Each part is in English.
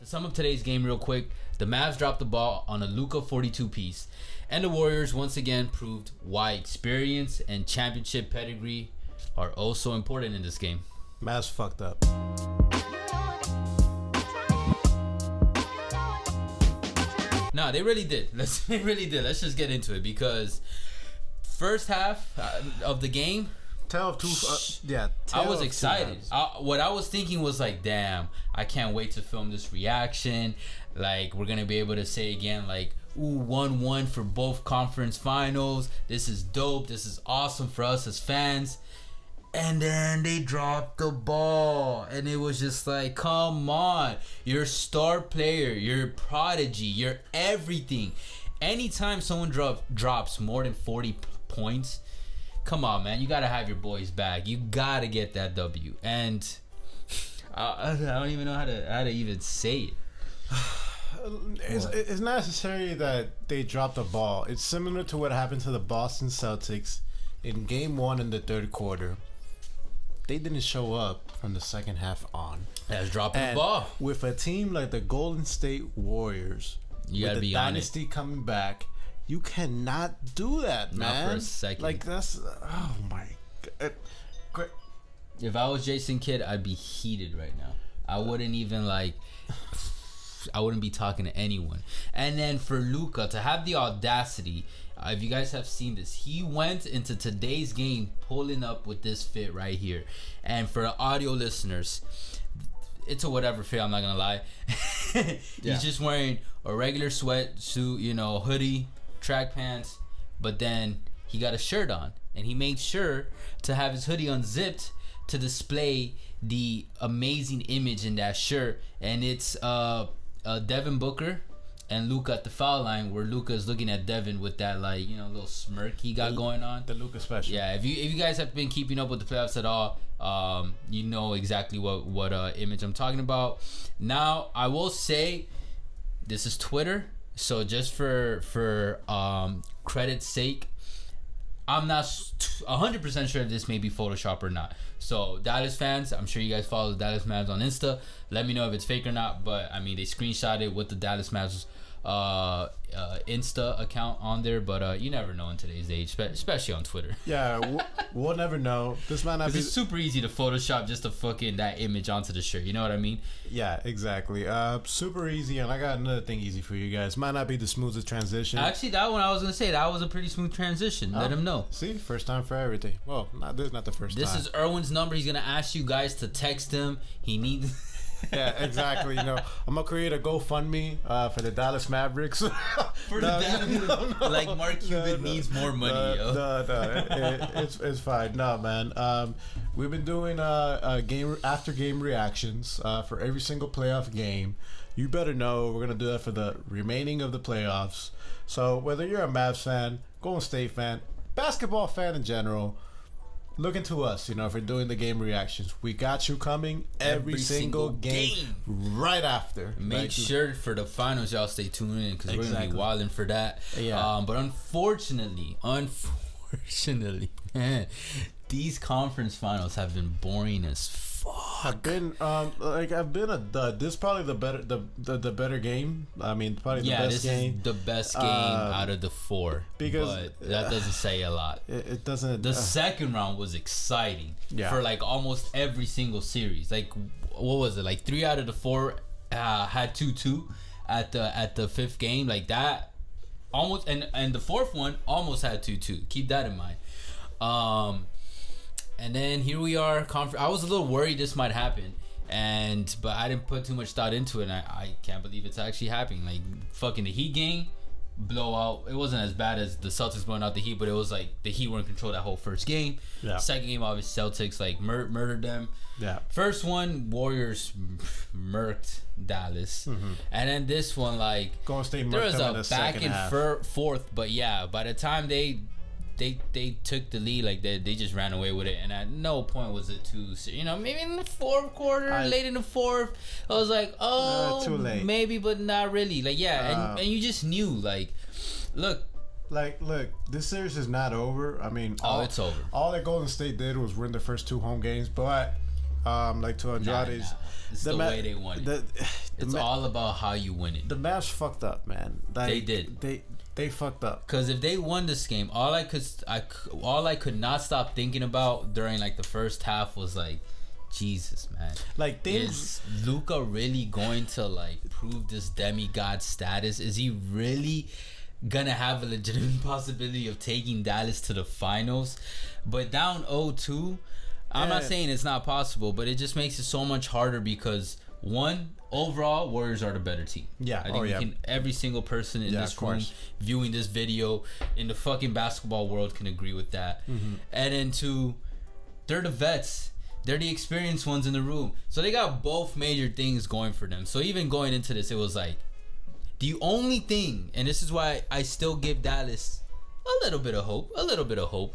To sum up today's game real quick, the Mavs dropped the ball on a Luka 42 piece, and the Warriors once again proved why experience and championship pedigree are also important in this game. Mavs fucked up. Nah, they really did. They really did. Let's just get into it because first half of the game, I was excited. What I was thinking was like, damn, I can't wait to film this reaction. Like, we're gonna be able to say again, like, ooh, 1-1 for both conference finals. This is dope. This is awesome for us as fans. And then they dropped the ball, and it was just like, come on, your star player, your prodigy, your everything. Anytime someone drops more than 40 points, come on, man, you gotta have your boys back. You gotta get that W. And I don't even know how to even say it. It's not necessarily that they dropped the ball. It's similar to what happened to the Boston Celtics in Game 1 in the third quarter. They didn't show up from the second half on. That's dropping the ball. With a team like the Golden State Warriors, you gotta be on it. With the dynasty coming back, you cannot do that, man. Not for a second. Like, that's... Oh, my God. If I was Jason Kidd, I'd be heated right now. I wouldn't even, like... I wouldn't be talking to anyone. And then for Luka to have the audacity, if you guys have seen this, he went into today's game pulling up with this fit right here. And for the audio listeners, it's a whatever fit, I'm not gonna lie. He's just wearing a regular sweatsuit, you know, hoodie, track pants, but then he got a shirt on, and he made sure to have his hoodie unzipped to display the amazing image in that shirt. And it's Devin Booker and Luka at the foul line, where Luka is looking at Devin with that, like, you know, little smirk he got going on. The Luka special. Yeah, if you guys have been keeping up with the playoffs at all, you know exactly what image I'm talking about. Now, I will say, this is Twitter, so just for credit's sake, I'm not 100% sure if this may be Photoshop or not. So, Dallas fans, I'm sure you guys follow the Dallas Mavs on Insta. Let me know if it's fake or not. But, I mean, they screenshot it with the Dallas Mavs Insta account on there. But you never know in today's age, especially on Twitter. Yeah, we'll never know. This might not be... It's super easy to Photoshop just to fucking that image onto the shirt. You know what I mean? Yeah, exactly. Super easy. And I got another thing easy for you guys. Might not be the smoothest transition. Actually, that one I was going to say, that was a pretty smooth transition. Let him know. See? First time for everything. Well, this is not the first time. This is Erwin's number. He's going to ask you guys to text him. He needs... Yeah, exactly. You know, I'm gonna create a GoFundMe for the Dallas Mavericks. Like Mark Cuban needs more money. It's fine. No, man. We've been doing game after game reactions for every single playoff game. You better know we're gonna do that for the remaining of the playoffs. So whether you're a Mavs fan, Golden State fan, basketball fan in general, look into us, you know, if we're doing the game reactions. We got you coming every single game right after. Make sure for the finals y'all stay tuned in, because we're going to be wilding for that. Yeah. But unfortunately, man, these conference finals have been boring as fuck. I've been a dud. This is probably the better game. I mean, probably the best game. Yeah, this is the best game out of the four. Because but that doesn't say a lot. It doesn't. The second round was exciting for like almost every single series. Like, what was it? Like 3 out of the 4 had 2-2 at the fifth game. Like that almost, and the fourth one almost had 2-2. Keep that in mind. And then here we are. I was a little worried this might happen, but I didn't put too much thought into it. And I can't believe it's actually happening. Like, fucking the Heat game, blowout. It wasn't as bad as the Celtics blowing out the Heat, but it was like the Heat were in control that whole first game. Yeah. Second game, obviously Celtics like murdered them. Yeah. First one, Warriors murked Dallas, and then this one, like, Golden State there was a back and forth, but yeah, by the time they took the lead, like they just ran away with it, and at no point was it too, you know, maybe in the fourth quarter, late in the fourth, I was like, too late, maybe, but not really. Like, yeah, and you just knew, like, look, this series is not over. I mean, it's over. All that Golden State did was win the first 2 home games, but like to Andrade's. Nah. It's the way they won it. It's all about how you win it. The Mavs fucked up, man. Like, they did. They fucked up. Because if they won this game, all I could not stop thinking about during like the first half was like, Jesus, man. Like, is Luka really going to like prove this demigod status? Is he really gonna have a legitimate possibility of taking Dallas to the finals? But down 0-2, I'm not saying it's not possible, but it just makes it so much harder because one, overall, Warriors are the better team. Yeah, I think every single person in this room viewing this video in the fucking basketball world can agree with that. Mm-hmm. And then two, they're the vets. They're the experienced ones in the room. So they got both major things going for them. So even going into this, it was like, the only thing, and this is why I still give Dallas a little bit of hope.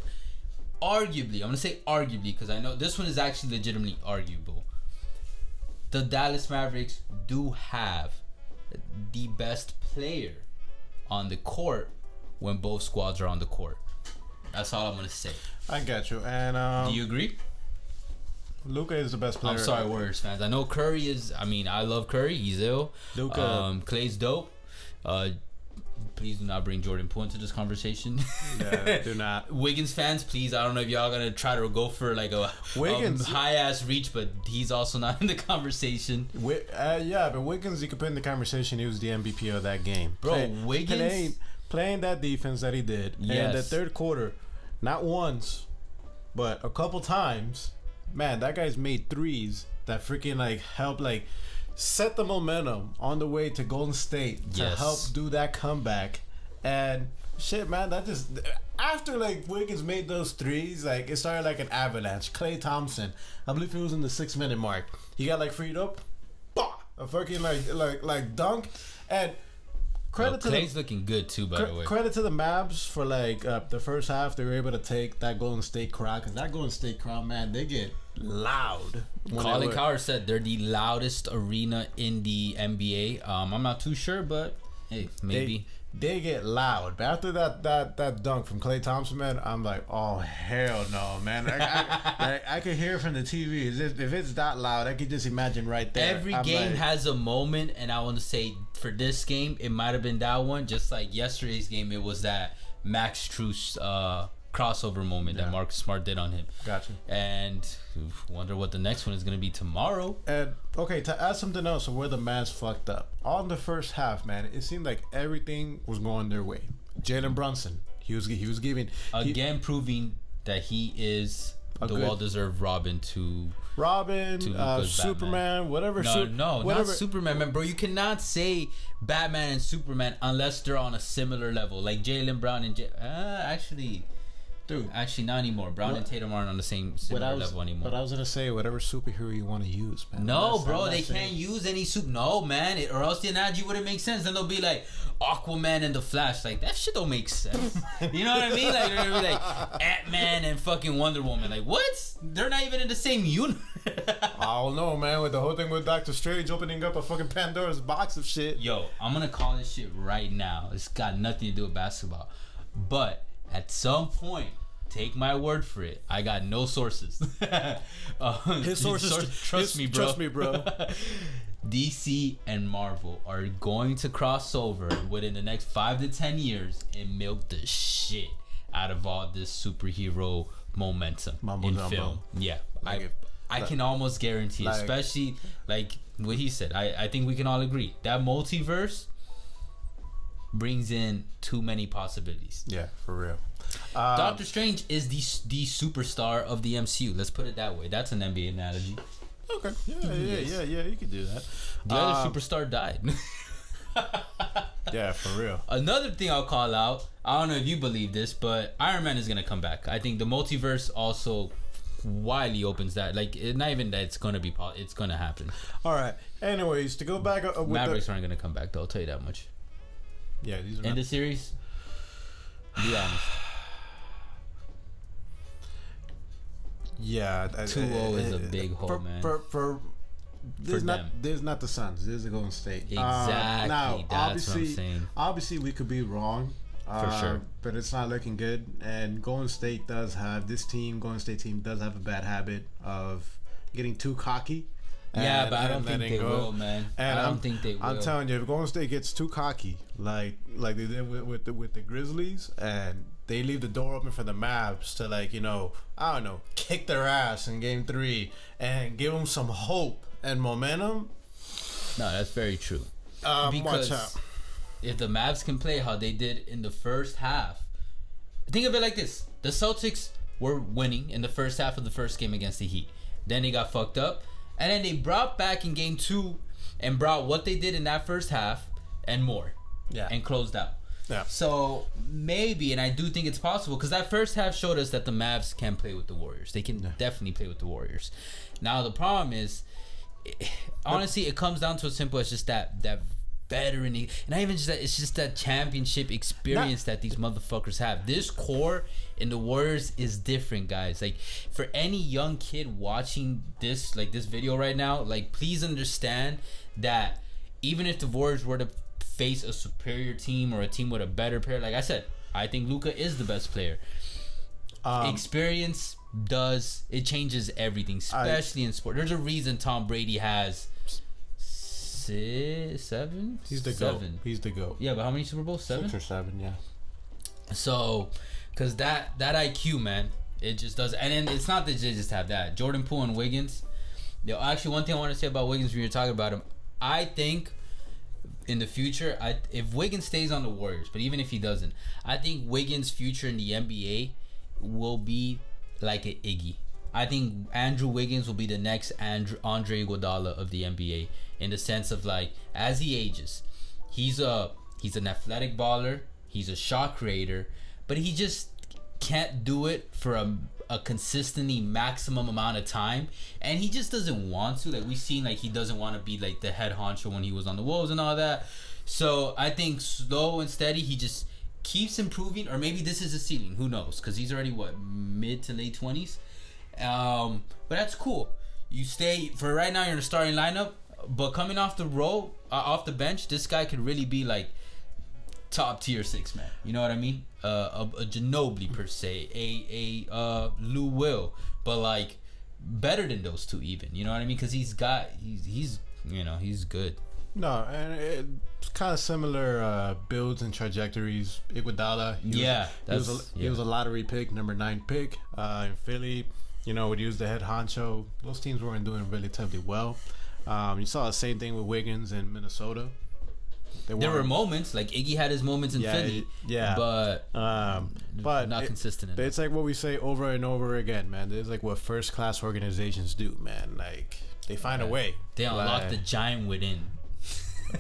Arguably, I'm going to say arguably because I know this one is actually legitimately arguable. The Dallas Mavericks do have the best player on the court when both squads are on the court. That's all I'm going to say. I got you. And do you agree? Luka is the best player. I'm sorry, Warriors fans. I know Curry is. I mean, I love Curry. He's ill. Luka. Clay's dope. Please do not bring Jordan Poole into this conversation. Yeah, do not. Wiggins fans, please. I don't know if y'all gonna try to go for like a high ass reach, but he's also not in the conversation. Yeah, but Wiggins, you could put in the conversation. He was the MVP of that game, bro. Wiggins playing that defense that he did, and the third quarter, not once, but a couple times. Man, that guy's made threes that freaking like help like set the momentum on the way to Golden State to help do that comeback. And shit, man, that just after like Wiggins made those threes, like it started like an avalanche. Klay Thompson, I believe he was in the 6-minute mark. He got like freed up, a fucking like dunk. And credit to Klay's looking good too, by the way. Credit to the Mavs for like the first half. They were able to take that Golden State crowd, because that Golden State crowd, man, they get loud. Colin Cowherd said they're the loudest arena in the NBA. I'm not too sure, but hey, maybe they get loud. But after that dunk from Klay Thompson, man, I'm like, oh hell no, man. I could hear from the TV. If it's that loud, I could just imagine right there. Every game has a moment, and I want to say for this game, it might have been that one. Just like yesterday's game, it was that Max Strus crossover moment that Marcus Smart did on him. Gotcha. And wonder what the next one is going to be tomorrow. And okay, to add something else of where the Mavs fucked up on the first half, man, it seemed like everything was going their way. Jalen Brunson, he was giving proving that he is the well-deserved Robin to Superman, whatever. Not Superman, man, bro. You cannot say Batman and Superman unless they're on a similar level, like Jaylen Brown and Actually, not anymore. Brown and Tatum aren't on the same similar level anymore. But I was gonna say whatever superhero you want to use, man. No, bro, they can't use any super. No, man, or else the analogy wouldn't make sense. Then they'll be like Aquaman and the Flash. Like that shit don't make sense. You know what I mean? Like they're gonna be like Ant-Man and fucking Wonder Woman. Like what? They're not even in the same universe. I don't know, man. With the whole thing with Doctor Strange opening up a fucking Pandora's box of shit. Yo, I'm gonna call this shit right now. It's got nothing to do with basketball, but at some point, take my word for it, I got no sources. His sources, trust me, bro. Trust me, bro. DC and Marvel are going to cross over within the next 5 to 10 years and milk the shit out of all this superhero momentum in film. Yeah, I can almost guarantee, especially like what he said. I think we can all agree that multiverse brings in too many possibilities. Yeah, for real. Doctor Strange is the superstar of the MCU. Let's put it that way. That's an NBA analogy. Okay. Yeah. You could do that. The other superstar died. Yeah, for real. Another thing I'll call out, I don't know if you believe this, but Iron Man is going to come back. I think the multiverse also widely opens that. Like, not even that it's going to be, it's going to happen. All right. Anyways, to go back. Mavericks aren't going to come back, though. I'll tell you that much. Yeah, these are in the series, be honest. Yeah, 2-0 is a big hole, man. There's not the Suns. There's the Golden State. Exactly. Now, that's what I'm saying. Obviously, we could be wrong. For sure. But it's not looking good. And Golden State team does have a bad habit of, getting too cocky. But I don't think they will, man. And I don't think they will. I'm telling you, if Golden State gets too cocky, like they did with the Grizzlies, and they leave the door open for the Mavs to, like, you know, I don't know, kick their ass in Game 3 and give them some hope and momentum. No, that's very true. Because if the Mavs can play how they did in the first half, think of it like this: the Celtics were winning in the first half of the first game against the Heat. Then they got fucked up. And then they brought back in Game 2 and brought what they did in that first half and more. Yeah. And closed out. Yeah. So maybe, and I do think it's possible, because that first half showed us that the Mavs can play with the Warriors. They can definitely play with the Warriors. Now the problem is, honestly, it comes down to as simple as just that veteran, and not even just that, it's just that championship experience that these motherfuckers have. This core in the Warriors is different, guys. Like, for any young kid watching this, like, this video right now, like, please understand that even if the Warriors were to face a superior team or a team with a better player, like I said, I think Luka is the best player. Experience changes everything, especially in sport. There's a reason Tom Brady has 7. He's the GOAT. He's the GOAT. Yeah, but how many Super Bowls? 7? 6 or 7, yeah. So, because that IQ, man, it just does. And then it's not that they just have that. Jordan Poole and Wiggins. Actually, one thing I want to say about Wiggins when you're talking about him, I think in the future, if Wiggins stays on the Warriors, but even if he doesn't, I think Wiggins' future in the NBA will be like an Iggy. I think Andrew Wiggins will be the next Andre Iguodala of the NBA, in the sense of, like, as he ages, he's an athletic baller, he's a shot creator, but he just can't do it for a consistently maximum amount of time, and he just doesn't want to. Like, we've seen, like, he doesn't want to be like the head honcho when he was on the Wolves and all that. So I think slow and steady, he just keeps improving, or maybe this is a ceiling, who knows, because he's already mid to late 20s. But that's cool. You stay for right now, you're in the starting lineup, but coming off the bench, this guy could really be like top tier 6 man. You know what I mean? A Ginobili per se, a Lou Will, but like better than those two even. You know what I mean? Because he's good. No, and it's kind of similar builds and trajectories. Iguodala, he was a lottery pick, number 9 pick in Philly. You know, would use the head honcho. Those teams weren't doing relatively well. You saw the same thing with Wiggins in Minnesota. There were moments, like Iggy had his moments in Philly, but not consistent. It's like what we say over and over again, man. It's like what first class organizations do, man. Like, they find a way. They unlock the giant within.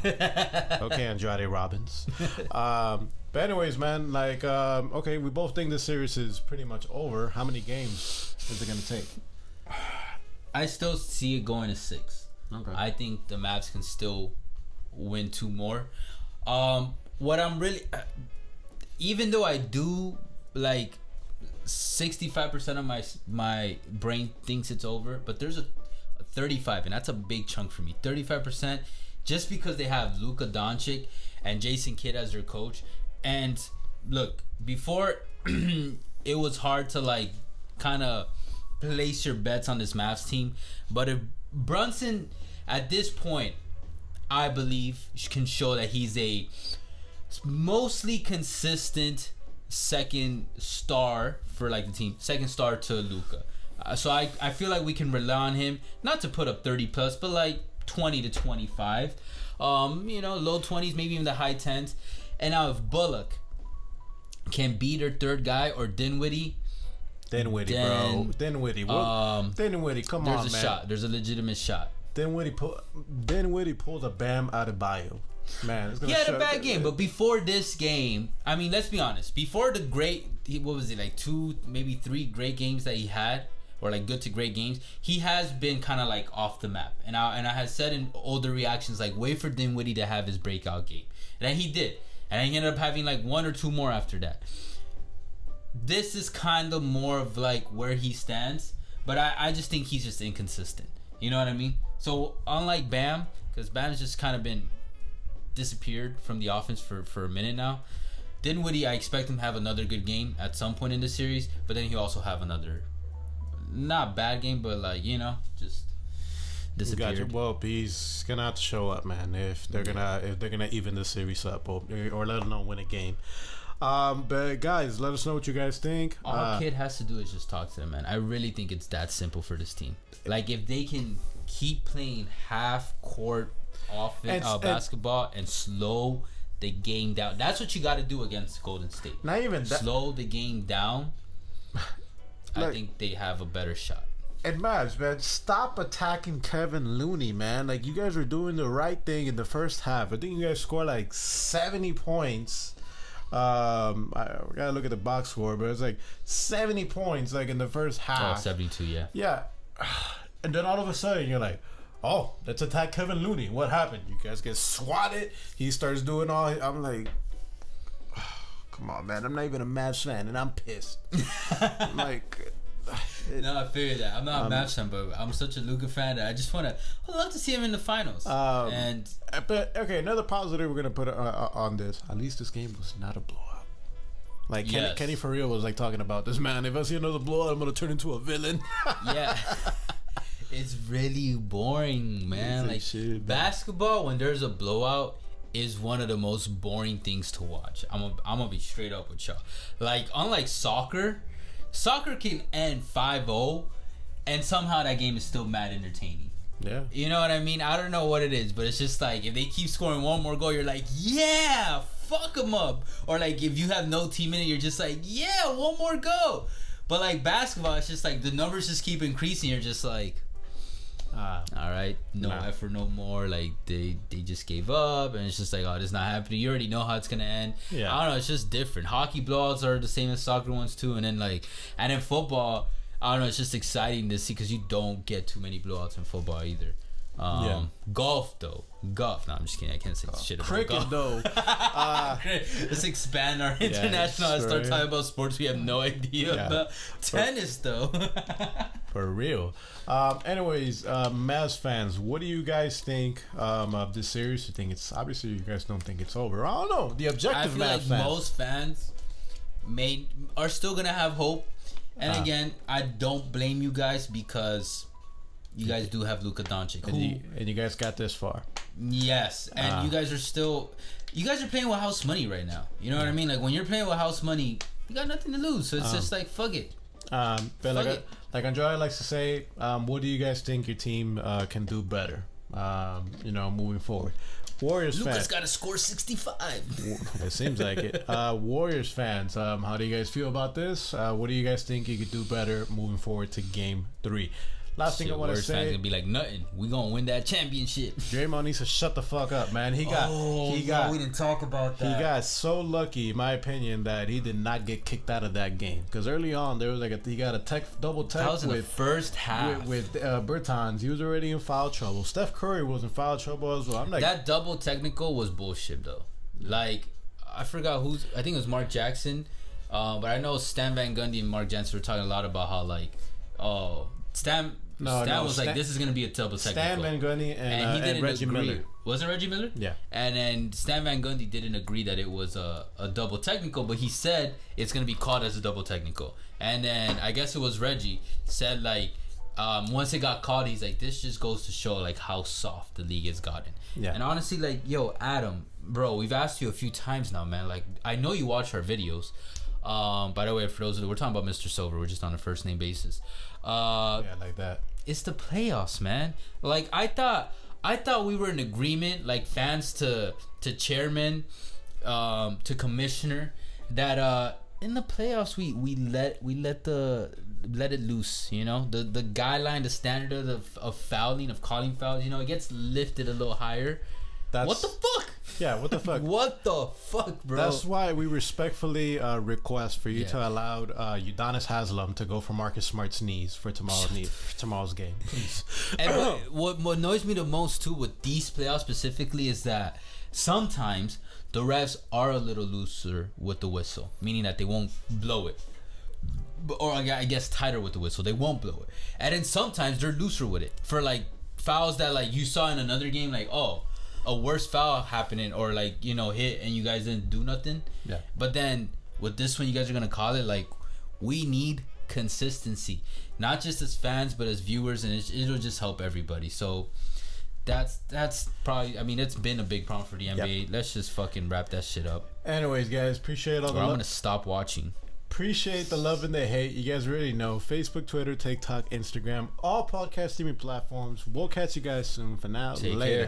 Okay, Andrade Robbins. But anyways, man, like, okay, we both think this series is pretty much over. How many games is it gonna take? I still see it going to 6. Okay. I think the Mavs can still win 2 more. What I'm really, even though I do, like, 65% of my brain thinks it's over, but there's a 35, and that's a big chunk for me. 35%, just because they have Luka, Doncic, and Jason Kidd as their coach. And look, before it was hard to, like, kind of place your bets on this Mavs team, but if Brunson at this point, I believe, can show that he's a mostly consistent second star for, like, the team, second star to Luka. So I feel like we can rely on him, not to put up 30 plus, but like 20 to 25, low 20s, maybe even the high 10s. And now if Bullock can be their third guy, or Dinwiddie, bro. Dinwiddie, come on, man. There's a shot. There's a legitimate shot. Dinwiddie pulled a Bam Adebayo. Man, he had a bad game, but before this game, I mean, let's be honest. Before the what was it, like 2, maybe 3 great games that he had, or like good to great games, he has been kind of like off the map. And I had said in older reactions, like, wait for Dinwiddie to have his breakout game, and he did. And he ended up having like 1 or 2 more after that. This is kind of more of like where he stands, but I just think he's just inconsistent. You know what I mean? So unlike Bam, because Bam's just kind of been disappeared from the offense for a minute now, Dinwiddie, I expect him to have another good game at some point in the series, but then he'll also have another not bad game, but like, just disappeared. Gotcha. Well, he's gonna have to show up, man. If they're gonna even the series up, or let them know win a game. But guys, let us know what you guys think. All Kid has to do is just talk to them, man. I really think it's that simple for this team. Like, if they can keep playing half court offense, basketball, and slow the game down. That's what you got to do against Golden State. Not even that. Slow the game down. I think they have a better shot. And Mavs, man, stop attacking Kevon Looney, man. Like, you guys were doing the right thing in the first half. I think you guys scored like 70 points. I gotta look at the box score, but it's like 70 points like in the first half. 72, yeah. Yeah. And then all of a sudden you're like, oh, let's attack Kevon Looney. What happened? You guys get swatted. He starts doing all. I'm like, oh, come on, man. I'm not even a Mavs fan, and I'm pissed. I'm like, no, I figured that. I'm not a Mavs fan, but I'm such a Luka fan that I'd love to see him in the finals. But okay, another positive we're gonna put on this. At least this game was not a blowout. Like Kenny for real was like talking about this, man. If I see another blowout, I'm gonna turn into a villain. Yeah. It's really boring, man. Like shit, basketball, when there's a blowout, is one of the most boring things to watch. I'm gonna be straight up with y'all. Like, unlike soccer can end 5-0, and somehow that game is still mad entertaining. Yeah. You know what I mean? I don't know what it is, but it's just like, if they keep scoring one more goal, you're like, yeah, fuck them up. Or like, if you have no team in it, you're just like, yeah, one more goal. But like basketball, it's just like the numbers just keep increasing. You're just like, all right, no effort no more. Like, they just gave up, and it's just like, oh, this is not happening. You already know how it's gonna end. Yeah. I don't know, it's just different. Hockey blowouts are the same as soccer ones too, and then football, I don't know, it's just exciting to see because you don't get too many blowouts in football either. Golf though. No, I'm just kidding. I can't say shit about cricket golf. Though. Let's expand our international and start talking about sports we have no idea about. Tennis though. For real. Anyways, Mavs fans, what do you guys think of this series? You think it's obviously you guys don't think it's over? I don't know. The objective Mavs fans. Most fans are still gonna have hope. And again, I don't blame you guys because you guys do have Luka Doncic, and you guys got this far. Yes, and you guys are playing with house money right now. You know what I mean? Like, when you're playing with house money, you got nothing to lose. So it's just like, fuck it. But like Andrea likes to say, what do you guys think your team can do better? Moving forward. Warriors Luka's fans. got to score 65. It seems like it. Warriors fans, how do you guys feel about this? What do you guys think you could do better moving forward to Game 3? Last thing I want to say, fans gonna be like, nothing. We gonna win that championship. Draymond needs to shut the fuck up, man. We didn't talk about that. He got so lucky, in my opinion, that he did not get kicked out of that game. Because early on, there was he got a double tech. That was in the first half with Bertans. He was already in foul trouble. Steph Curry was in foul trouble as well. I'm like, that double technical was bullshit though. Like, I forgot I think it was Mark Jackson, but I know Stan Van Gundy and Mark Jansen were talking a lot about how Stan was like, this is going to be a double technical. Stan Van Gundy and Reggie Miller. Was it Reggie Miller? Yeah. And then Stan Van Gundy didn't agree that it was a double technical, but he said it's going to be called as a double technical. And then I guess it was Reggie said, like, once it got called, he's like, this just goes to show, like, how soft the league has gotten. Yeah. And honestly, like, yo, Adam, bro, we've asked you a few times now, man. Like, I know you watch our videos. By the way, for those we're talking about Mr. Silver, we're just on a first name basis. Like that. It's the playoffs, man. Like, I thought we were in agreement, like fans to chairman, to commissioner, that in the playoffs we let it loose. You know, the guideline, the standard of fouling, of calling fouls. You know, it gets lifted a little higher. What the fuck? Yeah, what the fuck? What the fuck, bro? That's why we respectfully request for you to allow Udonis Haslem to go for Marcus Smart's knees for tomorrow's game, please. And what annoys me the most too with these playoffs specifically is that sometimes the refs are a little looser with the whistle, meaning that they won't blow it. Or I guess tighter with the whistle, they won't blow it. And then sometimes they're looser with it for like fouls that like you saw in another game, like, oh, a worse foul happening, or like, you know, hit and you guys didn't do nothing. Yeah. But then with this one, you guys are gonna call it like, we need consistency, not just as fans but as viewers, and it'll just help everybody. So that's probably, I mean, it's been a big problem for the NBA. Yep. Let's just fucking wrap that shit up. Anyways, guys, appreciate all the I'm gonna stop watching. Appreciate the love and the hate. You guys already know. Facebook, Twitter, TikTok, Instagram, all podcast streaming platforms. We'll catch you guys soon. For now, Take later. Care.